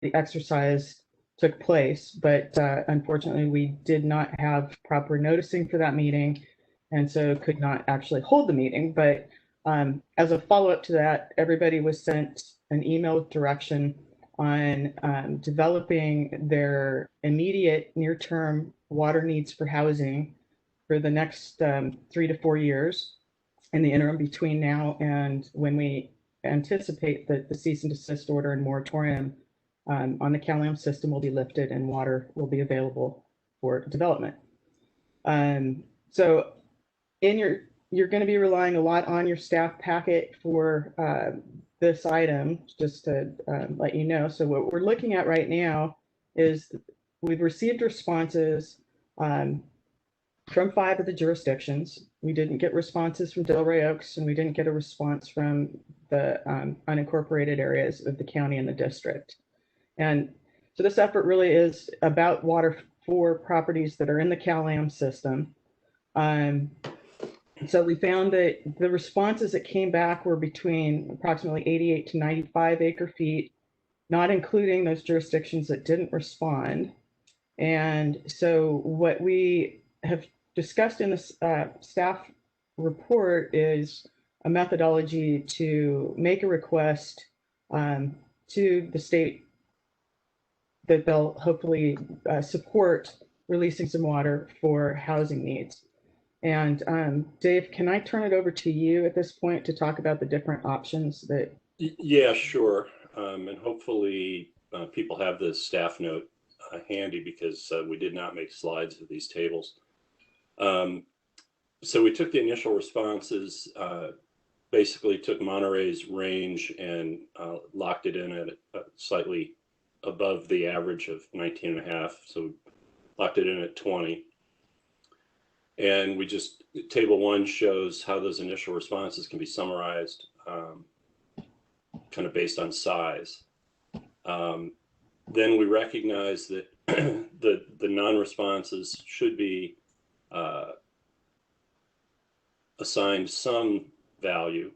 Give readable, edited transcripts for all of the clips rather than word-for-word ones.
the exercise took place, but unfortunately we did not have proper noticing for that meeting, and so could not actually hold the meeting. But as a follow-up to that, everybody was sent an email with direction on developing their immediate near-term water needs for housing for the next 3 to 4 years in the interim between now and when we anticipate that the cease and desist order and moratorium on the CalAM system will be lifted and water will be available for development. So you're going to be relying a lot on your staff packet for this item, just to let you know. So what we're looking at right now is we've received responses from 5 of the jurisdictions. We didn't get responses from Delray Oaks, and we didn't get a response from the unincorporated areas of the county and the district. And so this effort really is about water for properties that are in the CalAM system. So we found that the responses that came back were between approximately 88 to 95 acre feet, not including those jurisdictions that didn't respond. And so what we have discussed in the staff report is a methodology to make a request to the state that they'll hopefully support releasing some water for housing needs. And Dave, can I turn it over to you at this point to talk about the different options that? Yeah, sure. And hopefully people have the staff note handy, because we did not make slides of these tables. So we took the initial responses, basically took Monterey's range and locked it in at slightly above the average of 19.5. So locked it in at 20. And we just, table 1 shows how those initial responses can be summarized, kind of based on size. Then we recognize that the non-responses should be assigned some value.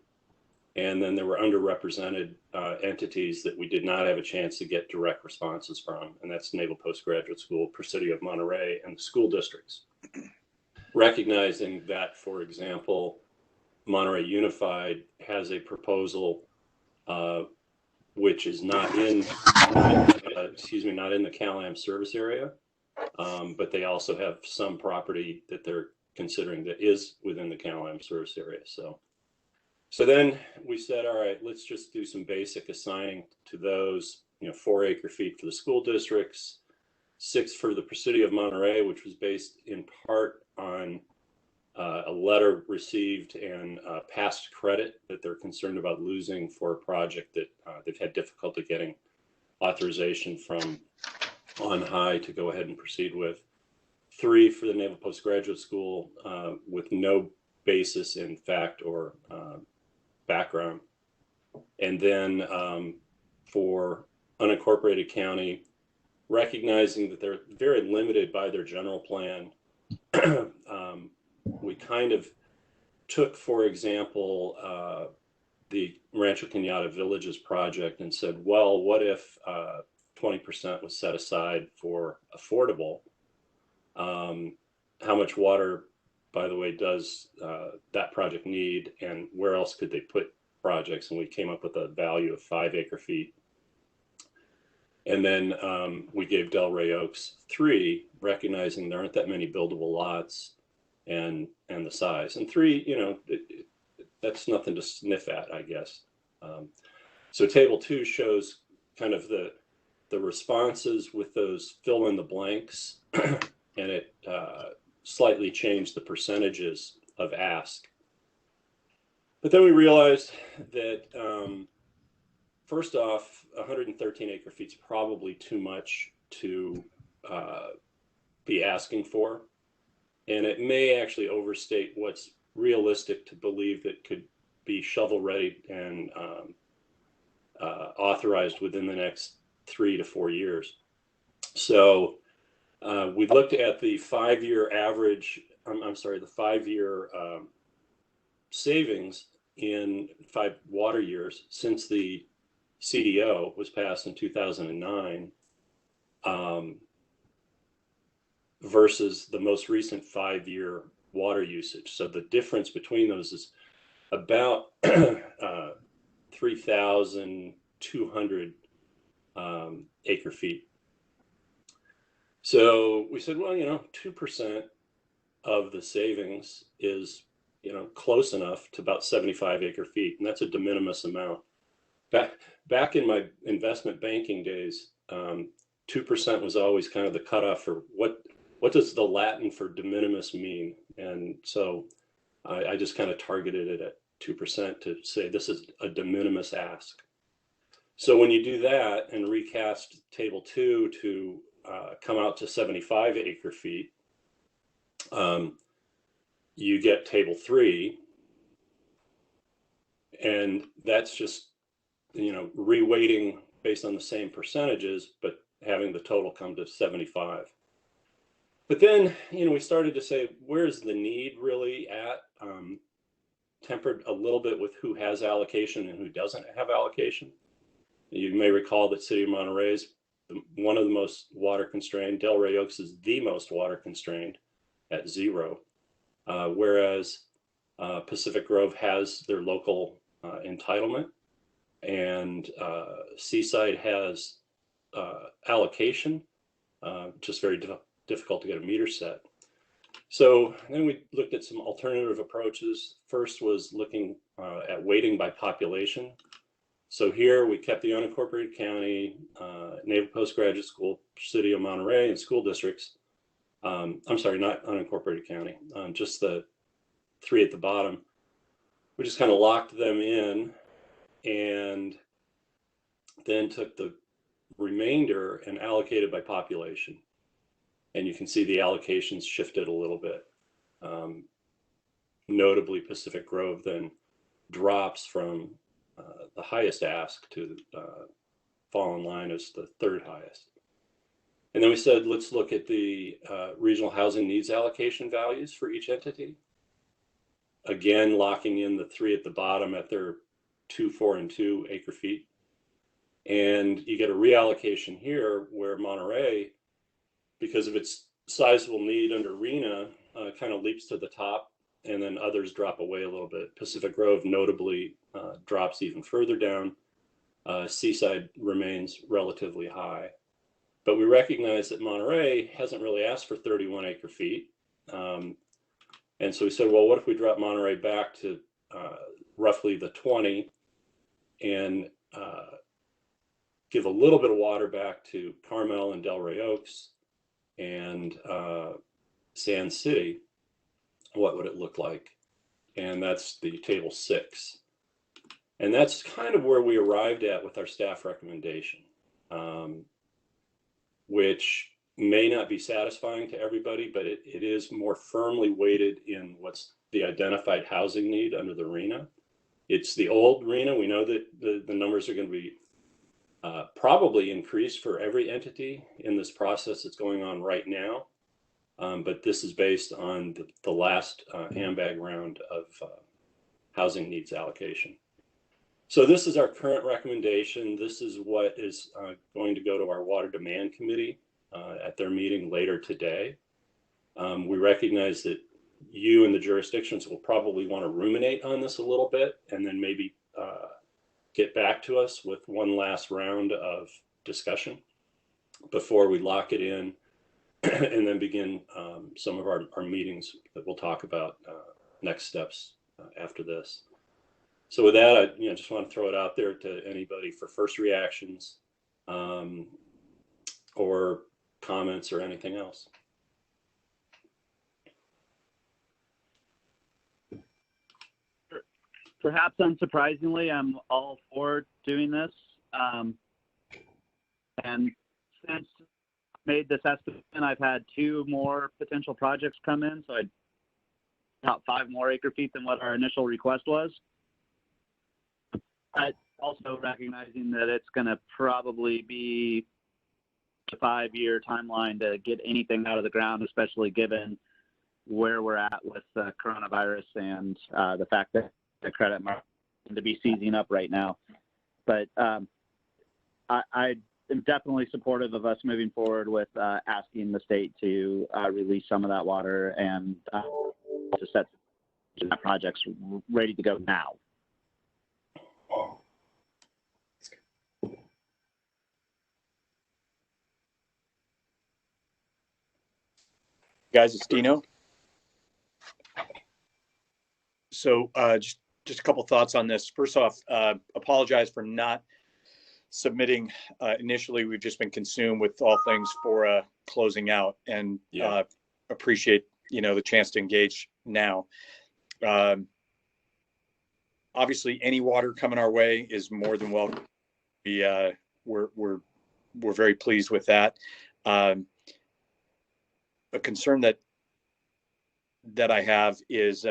And then there were underrepresented entities that we did not have a chance to get direct responses from. And that's Naval Postgraduate School, Presidio of Monterey, and the school districts. Recognizing that, for example, Monterey Unified has a proposal which is not in the CalAM service area, but they also have some property that they're considering that is within the CalAM service area. So then we said, all right, let's just do some basic assigning to those, 4 acre feet for the school districts, 6 for the Presidio of Monterey, which was based in part on a letter received and past credit that they're concerned about losing for a project that they've had difficulty getting authorization from on high to go ahead and proceed with. 3 for the Naval Postgraduate School with no basis in fact or background. And then for unincorporated county, recognizing that they're very limited by their general plan, we kind of took, for example, the Rancho Cañada Villages project and said, well, what if 20% was set aside for affordable? How much water, by the way, does that project need, and where else could they put projects? And we came up with a value of 5 acre feet. And then we gave Delray Oaks 3, recognizing there aren't that many buildable lots and the size. And 3, that's nothing to sniff at, I guess. So table 2 shows kind of the responses with those fill in the blanks, and it slightly changed the percentages of ask. But then we realized that first off, 113 acre feet is probably too much to be asking for. And it may actually overstate what's realistic to believe that could be shovel ready and authorized within the next 3 to 4 years. So we looked at the 5-year average, the 5-year savings in 5 water years since the CDO was passed in 2009 versus the most recent 5-year water usage. So the difference between those is about 3,200 acre feet. So we said, well, 2% of the savings is, close enough to about 75 acre feet, and that's a de minimis amount. Back in my investment banking days, 2% was always kind of the cutoff for what does the Latin for de minimis mean? And so I just kind of targeted it at 2% to say this is a de minimis ask. So when you do that and recast table 2 to come out to 75 acre feet, you get table 3, and that's just reweighting based on the same percentages, but having the total come to 75. But then we started to say, where's the need really at? Tempered a little bit with who has allocation and who doesn't have allocation. You may recall that City of Monterey is one of the most water constrained. Delray Oaks is the most water constrained at 0, whereas Pacific Grove has their local entitlement, and Seaside has allocation, just very difficult to get a meter set. So then we looked at some alternative approaches. First was looking at weighting by population. So here we kept the unincorporated county, Naval Postgraduate School, City of Monterey, and school districts. I'm sorry, not unincorporated county, just the 3 at the bottom. We just kind of locked them in, and then took the remainder and allocated by population. And you can see the allocations shifted a little bit. Notably, Pacific Grove then drops from the highest ask to fall in line as the 3rd highest. And then we said, let's look at the regional housing needs allocation values for each entity. Again, locking in the 3 at the bottom at their 2, 4, and 2 acre feet. And you get a reallocation here where Monterey, because of its sizable need under RENA, kind of leaps to the top, and then others drop away a little bit. Pacific Grove notably drops even further down. Seaside remains relatively high. But we recognize that Monterey hasn't really asked for 31 acre feet. And so we said, well, what if we drop Monterey back to roughly the 20 and give a little bit of water back to Carmel and Delray Oaks and Sand City? What would it look like? And that's the table 6. And that's kind of where we arrived at with our staff recommendation, which may not be satisfying to everybody, but it is more firmly weighted in what's the identified housing need under the RENA. It's the old RENA. We know that the numbers are going to be probably increased for every entity in this process that's going on right now. But this is based on the last handbag round of housing needs allocation. So this is our current recommendation. This is what is going to go to our Water Demand Committee at their meeting later today. We recognize that you and the jurisdictions will probably want to ruminate on this a little bit, and then maybe get back to us with one last round of discussion before we lock it in and then begin some of our meetings that we'll talk about next steps after this. So with that, I just want to throw it out there to anybody for first reactions or comments or anything else. Perhaps unsurprisingly, I'm all for doing this. And since I made this estimate, I've had 2 more potential projects come in, so I'd about 5 more acre feet than what our initial request was. But also recognizing that it's going to probably be a 5-year timeline to get anything out of the ground, especially given where we're at with coronavirus and the fact that the credit market to be seizing up right now. But I am definitely supportive of us moving forward with asking the state to release some of that water and to set that project's ready to go now. Guys, it's Dino. So just a couple thoughts on this. First off, apologize for not submitting initially. We've just been consumed with all things for closing out, and appreciate the chance to engage now. Obviously, any water coming our way is more than welcome. We're very pleased with that. A concern that I have is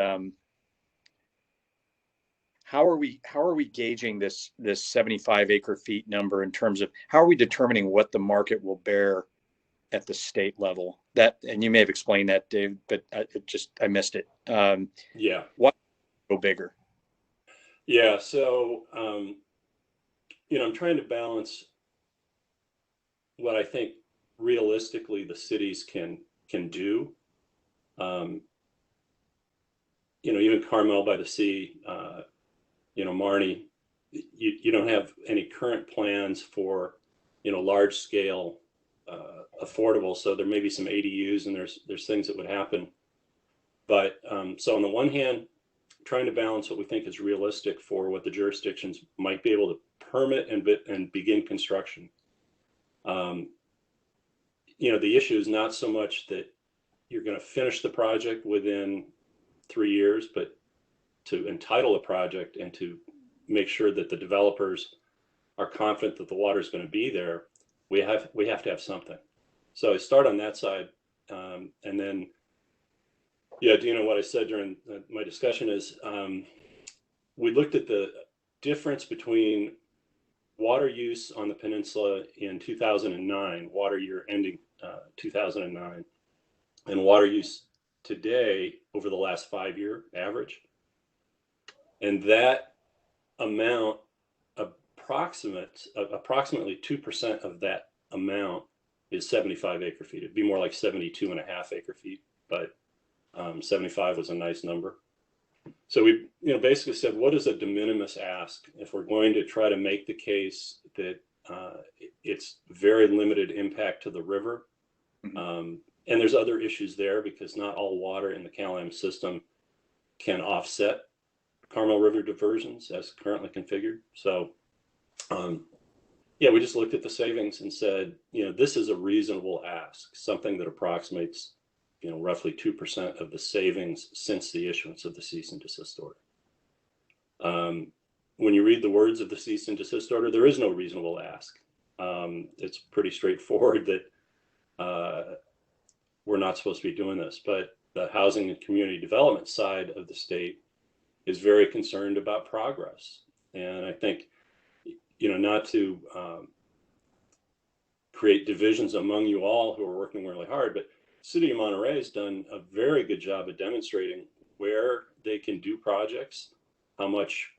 how are we gauging this 75 acre feet number in terms of how are we determining what the market will bear at the state level? That, and you may have explained that, Dave, but I missed it. What go bigger? Yeah. So I'm trying to balance what I think realistically the cities can do. Even Carmel by the Sea, Marnie, you don't have any current plans for, large scale, affordable. So there may be some ADUs and there's things that would happen. But so on the one hand, trying to balance what we think is realistic for what the jurisdictions might be able to permit and begin construction. The issue is not so much that you're going to finish the project within 3 years, but to entitle a project and to make sure that the developers are confident that the water is going to be there, we have to have something. So I start on that side, and then, Dino, what I said during my discussion is we looked at the difference between water use on the peninsula in 2009, water year ending 2009, and water use today over the last 5-year average. And that amount, approximately 2% of that amount is 75 acre feet. It'd be more like 72.5 acre feet, but 75 was a nice number. So we basically said, what is a de minimis ask if we're going to try to make the case that it's very limited impact to the river? And there's other issues there because not all water in the Cal-Am system can offset Carmel River diversions as currently configured. So we just looked at the savings and said, this is a reasonable ask, something that approximates roughly 2% of the savings since the issuance of the cease and desist order. When you read the words of the cease and desist order, there is no reasonable ask. It's pretty straightforward that we're not supposed to be doing this, but the housing and community development side of the state is very concerned about progress. And I think, not to create divisions among you all who are working really hard, but City of Monterey has done a very good job of demonstrating where they can do projects, how much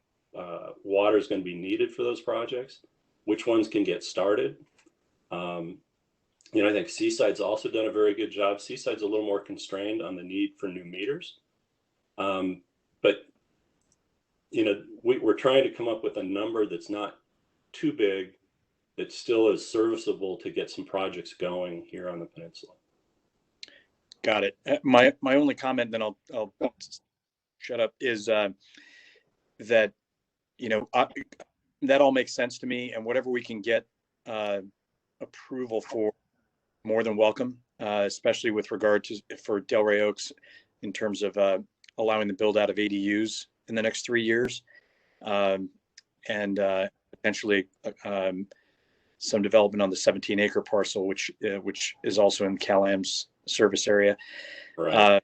water is going to be needed for those projects, which ones can get started. I think Seaside's also done a very good job. Seaside's a little more constrained on the need for new meters. But we're trying to come up with a number that's not too big, that still is serviceable to get some projects going here on the peninsula. Got it. My only comment, then I'll shut up, is that that all makes sense to me, and whatever we can get approval for, more than welcome, especially with regard to for Delray Oaks in terms of allowing the build out of ADUs in the next 3 years, and potentially some development on the 17 acre parcel, which is also in Cal-Am's service area. Right.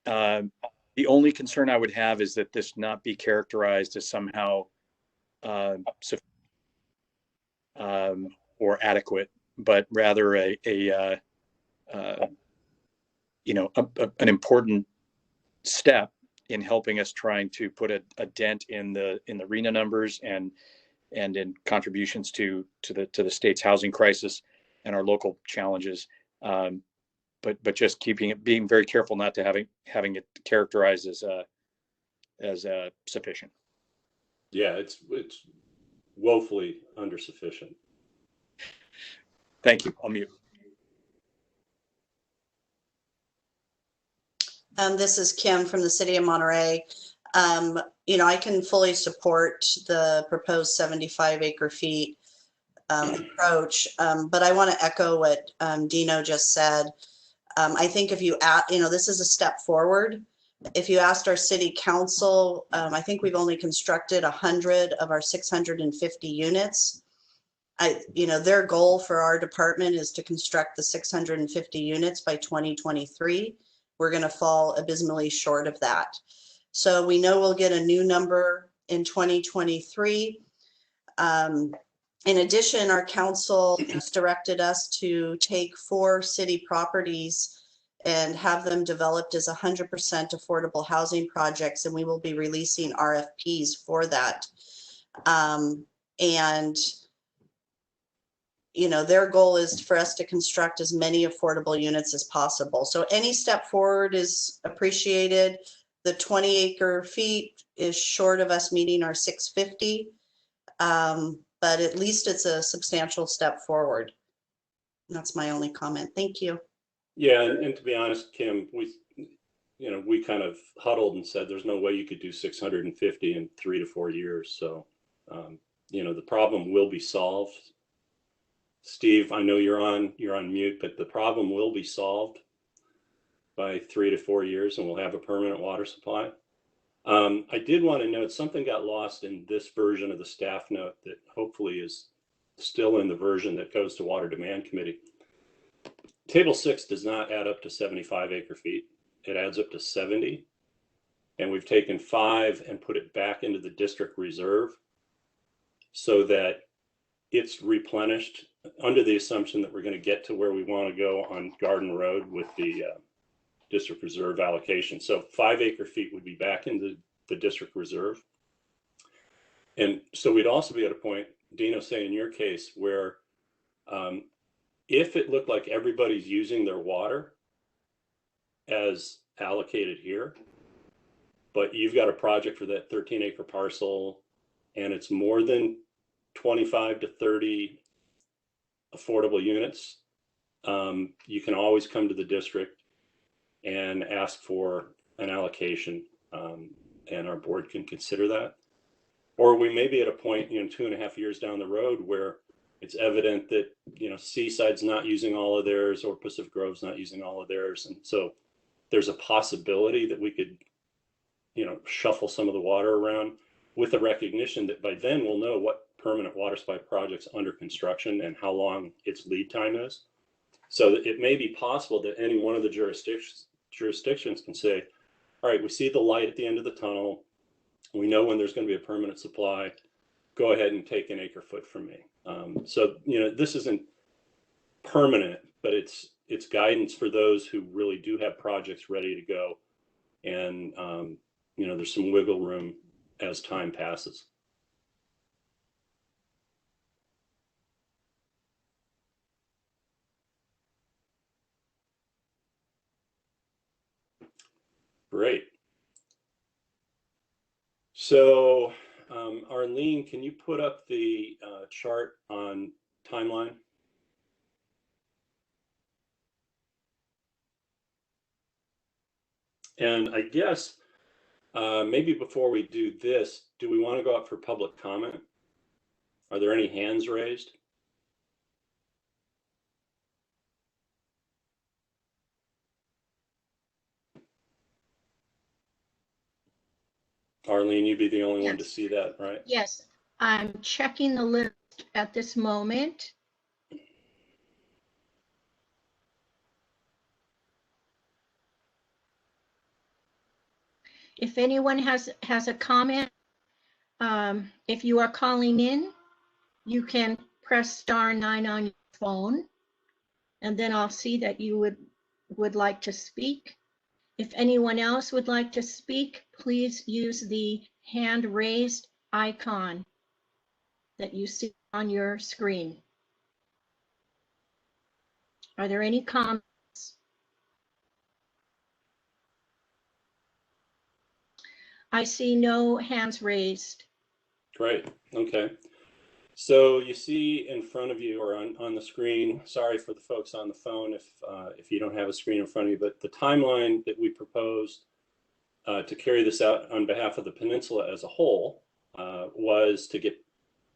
The only concern I would have is that this not be characterized as somehow or adequate, but rather an important step in helping us trying to put a dent in the RENA numbers and and in contributions to the state's housing crisis and our local challenges. But just being very careful not to having it characterized as sufficient. Yeah, it's woefully undersufficient. Thank you. I'll mute. This is Kim from the city of Monterey. I can fully support the proposed 75 acre feet approach, but I want to echo what Dino just said. I think if you this is a step forward. If you asked our city council, I think we've only constructed 100 of our 650 units. Their goal for our department is to construct the 650 units by 2023. We're going to fall abysmally short of that. So we know we'll get a new number in 2023. In addition, our council has directed us to take 4 city properties and have them developed as 100% affordable housing projects, and we will be releasing RFPs for that. Their goal is for us to construct as many affordable units as possible. So any step forward is appreciated. The 20 acre feet is short of us meeting our 650, but at least it's a substantial step forward. That's my only comment. Thank you. Yeah, and to be honest, Kim, we kind of huddled and said there's no way you could do 650 in 3 to 4 years. So, the problem will be solved. Steve, I know you're on mute, but the problem will be solved by 3 to 4 years, and we'll have a permanent water supply. I did want to note something got lost in this version of the staff note that hopefully is still in the version that goes to Water Demand Committee. Table 6 does not add up to 75 acre feet. It adds up to 70. And we've taken 5 and put it back into the district reserve so that it's replenished under the assumption that we're going to get to where we want to go on Garden Road with the district reserve allocation. So 5 acre feet would be back in the district reserve. And so we'd also be at a point, Dino, say in your case, where if it looked like everybody's using their water as allocated here, but you've got a project for that 13 acre parcel and it's more than 25 to 30 affordable units, you can always come to the district and ask for an allocation, and our board can consider that. Or we may be at a point, 2.5 years down the road where it's evident that, Seaside's not using all of theirs or Pacific Grove's not using all of theirs. And so there's a possibility that we could, shuffle some of the water around with the recognition that by then we'll know what permanent water supply projects under construction and how long its lead time is. So it may be possible that any one of the jurisdictions can say, all right, we see the light at the end of the tunnel. We know when there's going to be a permanent supply. Go ahead and take an acre foot from me. So, this isn't permanent, but it's guidance for those who really do have projects ready to go. And, there's some wiggle room as time passes. Great. So, Arlene, can you put up the chart on timeline? And I guess maybe before we do this, do we want to go up for public comment? Are there any hands raised? Arlene, you'd be the only one to see that, right? Yes, I'm checking the list at this moment. If anyone has a comment, if you are calling in, you can press *9 on your phone, and then I'll see that you would like to speak. If anyone else would like to speak, please use the hand raised icon. that you see on your screen. Are there any comments? I see no hands raised. Great. Okay. So you see in front of you or on the screen, sorry for the folks on the phone if you don't have a screen in front of you, but the timeline that we proposed to carry this out on behalf of the peninsula as a whole was to get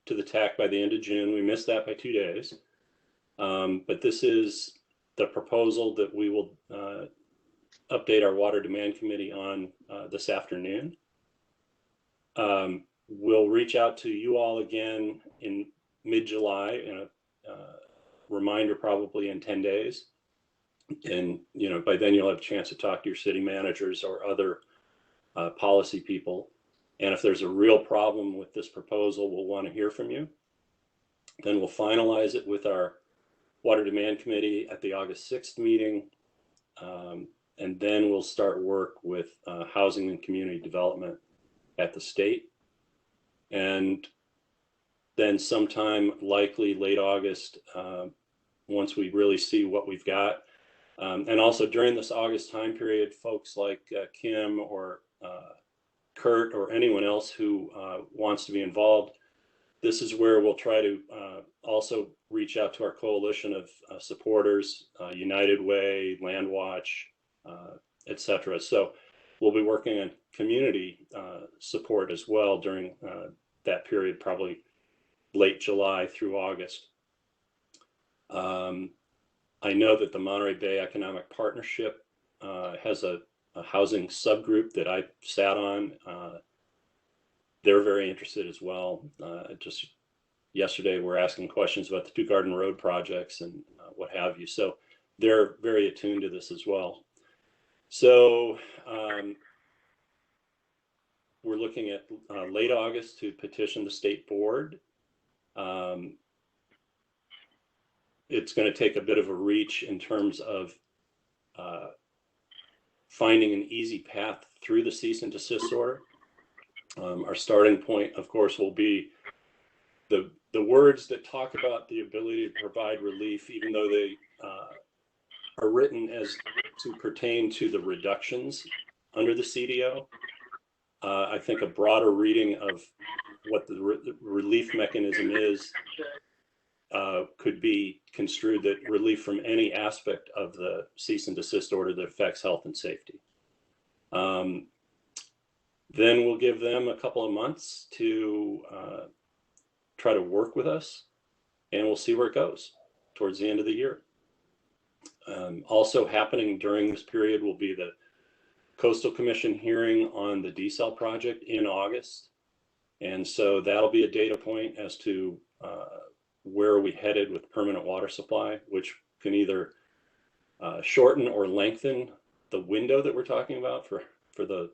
to the TAC by the end of June. We missed that by 2 days. But this is the proposal that we will update our Water Demand Committee on this afternoon. We'll reach out to you all again in mid-July, and a reminder probably in 10 days. And, by then you'll have a chance to talk to your city managers or other policy people. And if there's a real problem with this proposal, we'll want to hear from you. Then we'll finalize it with our Water Demand Committee at the August 6th meeting. And then we'll start work with Housing and Community Development at the state. And then sometime likely late August, once we really see what we've got. And also during this August time period, folks like Kim or Kurt or anyone else who wants to be involved, this is where we'll try to also reach out to our coalition of supporters, United Way, Land Watch, etc. So we'll be working on community support as well during that period, probably late July through August. I know that the Monterey Bay Economic Partnership has a housing subgroup that I sat on. They're very interested as well. Just yesterday, we're asking questions about the Two Garden Road projects and what have you. So they're very attuned to this as well. So we're looking at late August to petition the state board. It's going to take a bit of a reach in terms of finding an easy path through the cease and desist order. Our starting point, of course, will be the words that talk about the ability to provide relief, even though they are written as to pertain to the reductions under the CDO. I think a broader reading of what the relief mechanism is could be construed that relief from any aspect of the cease and desist order that affects health and safety. Then we'll give them a couple of months to try to work with us, and we'll see where it goes towards the end of the year. Also happening during this period will be the Coastal Commission hearing on the desal project in August. And so that'll be a data point as to where are we headed with permanent water supply, which can either shorten or lengthen the window that we're talking about for the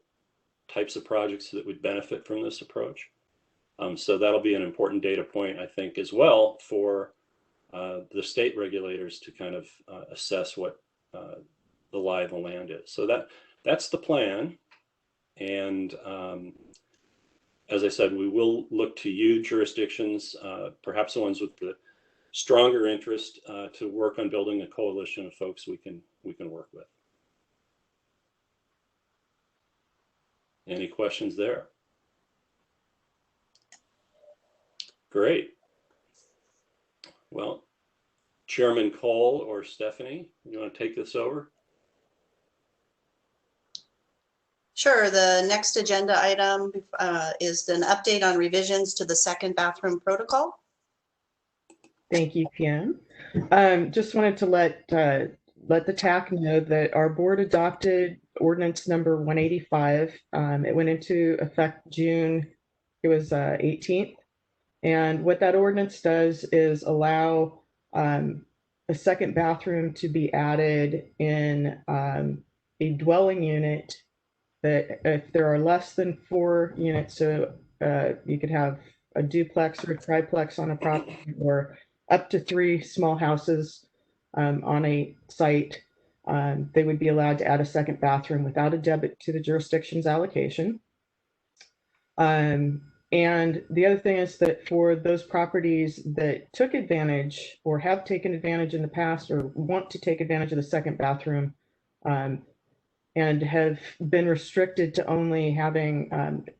types of projects that would benefit from this approach. So that'll be an important data point, I think, as well for the state regulators to kind of assess what the lie of the land is. So that's the plan. And as I said, we will look to you jurisdictions, perhaps the ones with the stronger interest, to work on building a coalition of folks we can work with. Any questions there? Great. Well, Chairman Cole or Stephanie, you want to take this over? Sure. The next agenda item is an update on revisions to the second bathroom protocol. Thank you, Kim. Just wanted to let the TAC know that our board adopted ordinance number 185. It went into effect June, it was 18th. And what that ordinance does is allow a second bathroom to be added in a dwelling unit that if there are less than 4 units, so you could have a duplex or a triplex on a property, or up to 3 small houses on a site, they would be allowed to add a second bathroom without a debit to the jurisdiction's allocation. And And the other thing is that for those properties that took advantage or have taken advantage in the past or want to take advantage of the second bathroom, and have been restricted to only having,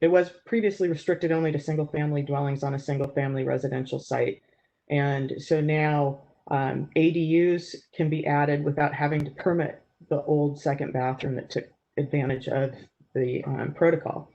it was previously restricted only to single family dwellings on a single family residential site. And so now ADUs can be added without having to permit the old second bathroom that took advantage of the protocol.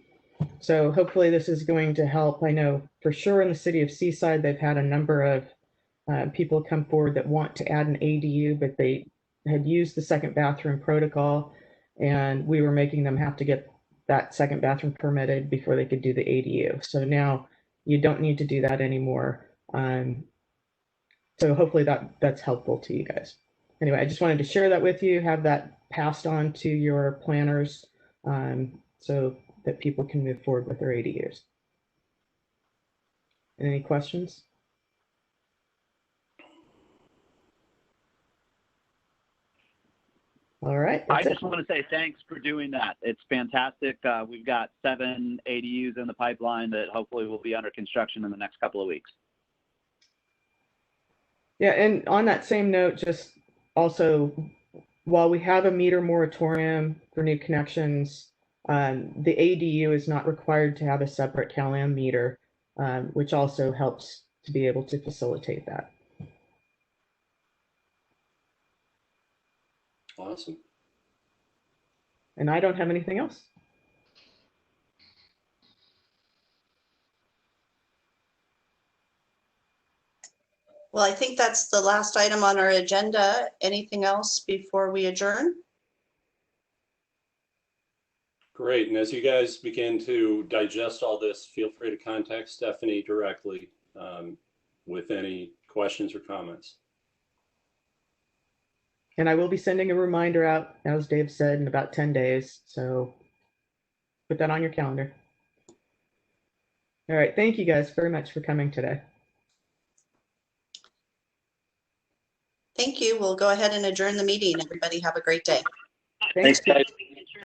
So hopefully this is going to help. I know for sure in the city of Seaside, they've had a number of people come forward that want to add an ADU, but they had used the second bathroom protocol, and we were making them have to get that second bathroom permitted before they could do the ADU. So now you don't need to do that anymore. So hopefully that's helpful to you guys. Anyway, I just wanted to share that with you, have that passed on to your planners, so that people can move forward with their ADUs. Any questions? All right. I just want to say thanks for doing that. It's fantastic. We've got 7 ADUs in the pipeline that hopefully will be under construction in the next couple of weeks. Yeah, and on that same note, just also, while we have a meter moratorium for new connections, the ADU is not required to have a separate CalAm meter, which also helps to be able to facilitate that. Awesome. And I don't have anything else. Well, I think that's the last item on our agenda. Anything else before we adjourn? Great. And as you guys begin to digest all this, feel free to contact Stephanie directly with any questions or comments. And I will be sending a reminder out, as Dave said, in about 10 days. So put that on your calendar. All right. Thank you guys very much for coming today. Thank you. We'll go ahead and adjourn the meeting. Everybody have a great day. Thanks, Thanks, guys.